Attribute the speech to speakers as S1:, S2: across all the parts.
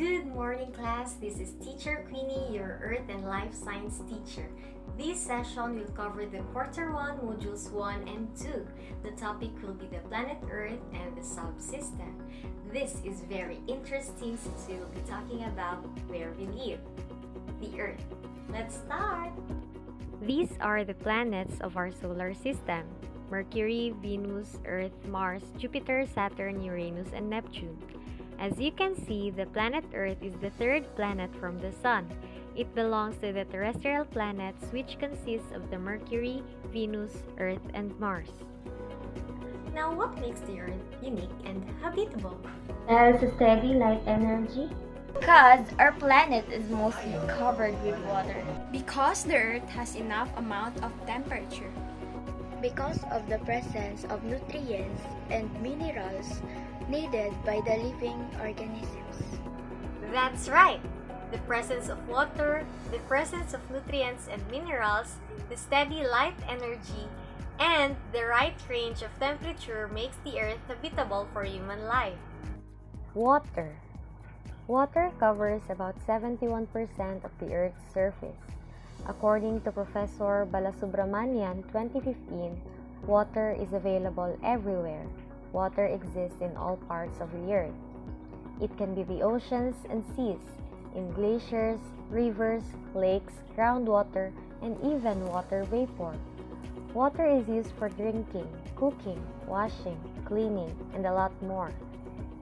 S1: Good morning, class. This is Teacher Queenie, your Earth and Life Science teacher. This session will cover the Quarter 1, Modules 1 and 2. The topic will be the planet Earth and the subsystem. This is very interesting since we will be talking about where we live, the Earth. Let's start! These are the planets of our solar system: Mercury, Venus, Earth, Mars, Jupiter, Saturn, Uranus, and Neptune. As you can see, the planet Earth is the third planet from the Sun. It belongs to the terrestrial planets, which consists of the Mercury, Venus, Earth, and Mars. Now, what makes the Earth unique and habitable?
S2: Has a steady light energy.
S3: Because our planet is mostly covered with water.
S4: Because the Earth has enough amount of temperature.
S5: Because of the presence of nutrients and minerals needed by the living organisms.
S1: That's right! The presence of water, the presence of nutrients and minerals, the steady light energy, and the right range of temperature makes the Earth habitable for human life.
S6: Water. Water covers about 71% of the Earth's surface. According to Professor Balasubramanian 2015, water is available everywhere. Water exists in all parts of the Earth. It can be the oceans and seas, in glaciers, rivers, lakes, groundwater, and even water vapor. Water is used for drinking, cooking, washing, cleaning, and a lot more.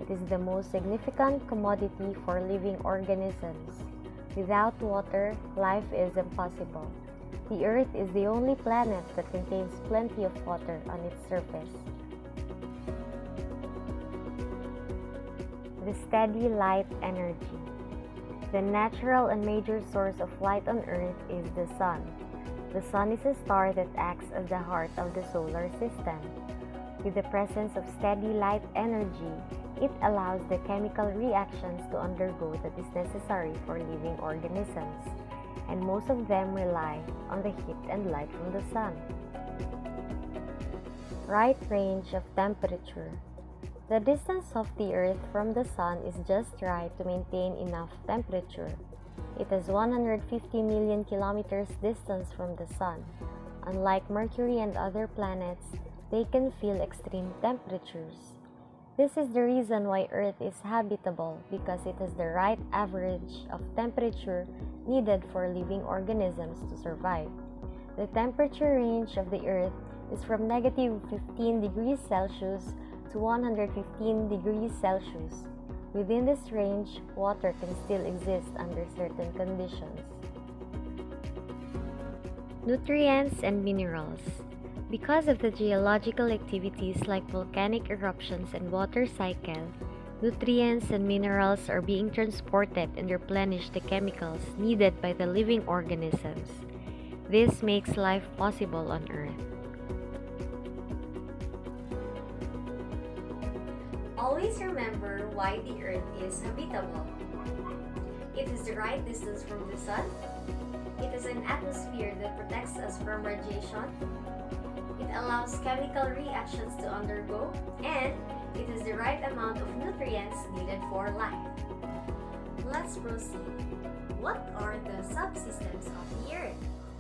S6: It is the most significant commodity for living organisms. Without water, life is impossible. The Earth is the only planet that contains plenty of water on its surface. The steady light energy. The natural and major source of light on Earth is the Sun. The Sun is a star that acts as the heart of the solar system. With the presence of steady light energy, it allows the chemical reactions to undergo that is necessary for living organisms, and most of them rely on the heat and light from the Sun. Right range of temperature. The distance of the Earth from the Sun is just right to maintain enough temperature. It is 150 million kilometers distance from the Sun. Unlike Mercury and other planets, they can feel extreme temperatures. This is the reason why Earth is habitable, because it has the right average of temperature needed for living organisms to survive. The temperature range of the Earth is from negative 15 degrees Celsius to 115 degrees Celsius. Within this range, water can still exist under certain conditions. Nutrients and minerals. Because of the geological activities like volcanic eruptions and water cycle, nutrients and minerals are being transported and replenish the chemicals needed by the living organisms. This makes life possible on Earth.
S1: Always remember why the Earth is habitable. It is the right distance from the Sun. It is an atmosphere that protects us from radiation. It allows chemical reactions to undergo, and it is the right amount of nutrients needed for life. Let's proceed. What are the subsystems of the Earth?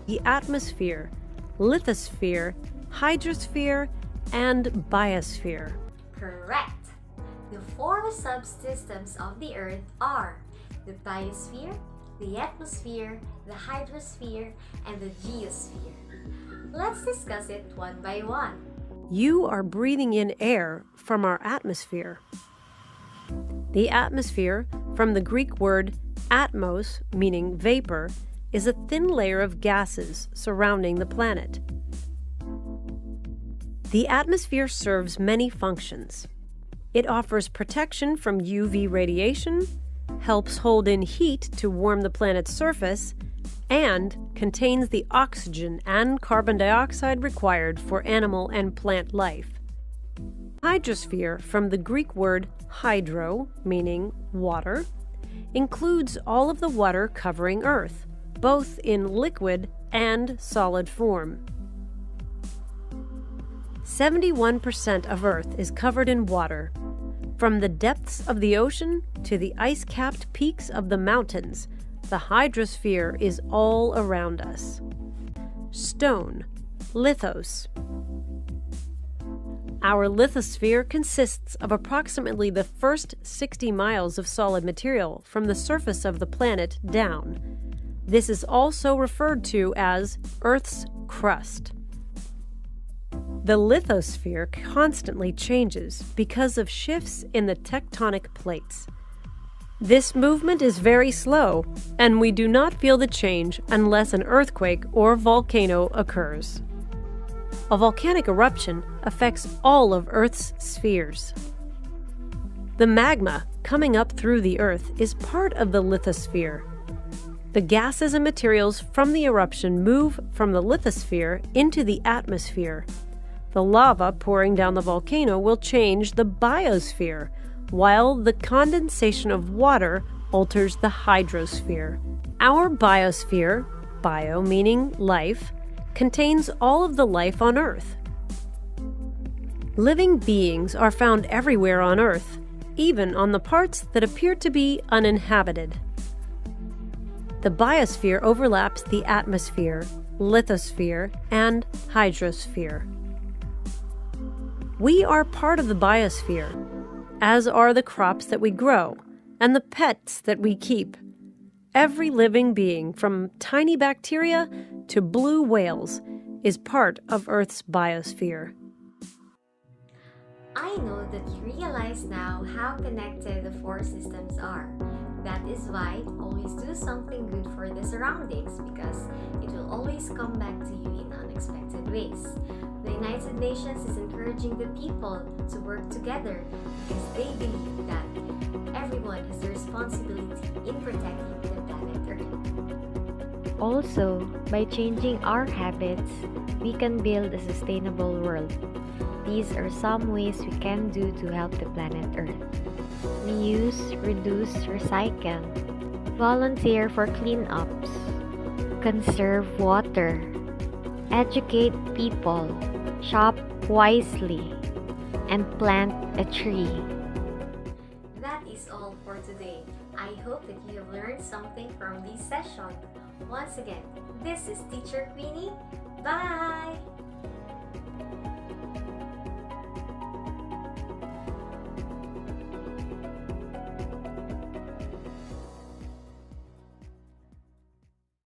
S7: The atmosphere, lithosphere, hydrosphere, and biosphere.
S1: Correct! The four subsystems of the Earth are the biosphere, the atmosphere, the hydrosphere, and the geosphere. Let's discuss it one by one.
S7: You are breathing in air from our atmosphere. The atmosphere, from the Greek word atmos, meaning vapor, is a thin layer of gases surrounding the planet. The atmosphere serves many functions. It offers protection from UV radiation, helps hold in heat to warm the planet's surface, and contains the oxygen and carbon dioxide required for animal and plant life. Hydrosphere, from the Greek word hydro, meaning water, includes all of the water covering Earth, both in liquid and solid form. 71% of Earth is covered in water. From the depths of the ocean to the ice-capped peaks of the mountains, the hydrosphere is all around us. Stone, lithos. Our lithosphere consists of approximately the first 60 miles of solid material from the surface of the planet down. This is also referred to as Earth's crust. The lithosphere constantly changes because of shifts in the tectonic plates. This movement is very slow, and we do not feel the change unless an earthquake or volcano occurs. A volcanic eruption affects all of Earth's spheres. The magma coming up through the Earth is part of the lithosphere. The gases and materials from the eruption move from the lithosphere into the atmosphere. The lava pouring down the volcano will change the biosphere, while the condensation of water alters the hydrosphere. Our biosphere, bio meaning life, contains all of the life on Earth. Living beings are found everywhere on Earth, even on the parts that appear to be uninhabited. The biosphere overlaps the atmosphere, lithosphere, and hydrosphere. We are part of the biosphere, as are the crops that we grow and the pets that we keep. Every living being, from tiny bacteria to blue whales, is part of Earth's biosphere.
S1: I know that you realize now how connected the four systems are. That is why always do something good for the surroundings, because it will always come back to you in unexpected ways. The United Nations is encouraging the people to work together because they believe that everyone has a responsibility in protecting the planet Earth.
S6: Also, by changing our habits, we can build a sustainable world. These are some ways we can do to help the planet Earth. Reuse, reduce, recycle. Volunteer for cleanups. Conserve water. Educate people. Shop wisely. And plant a tree.
S1: That is all for today. I hope that you have learned something from this session. Once again, this is Teacher Queenie. Bye!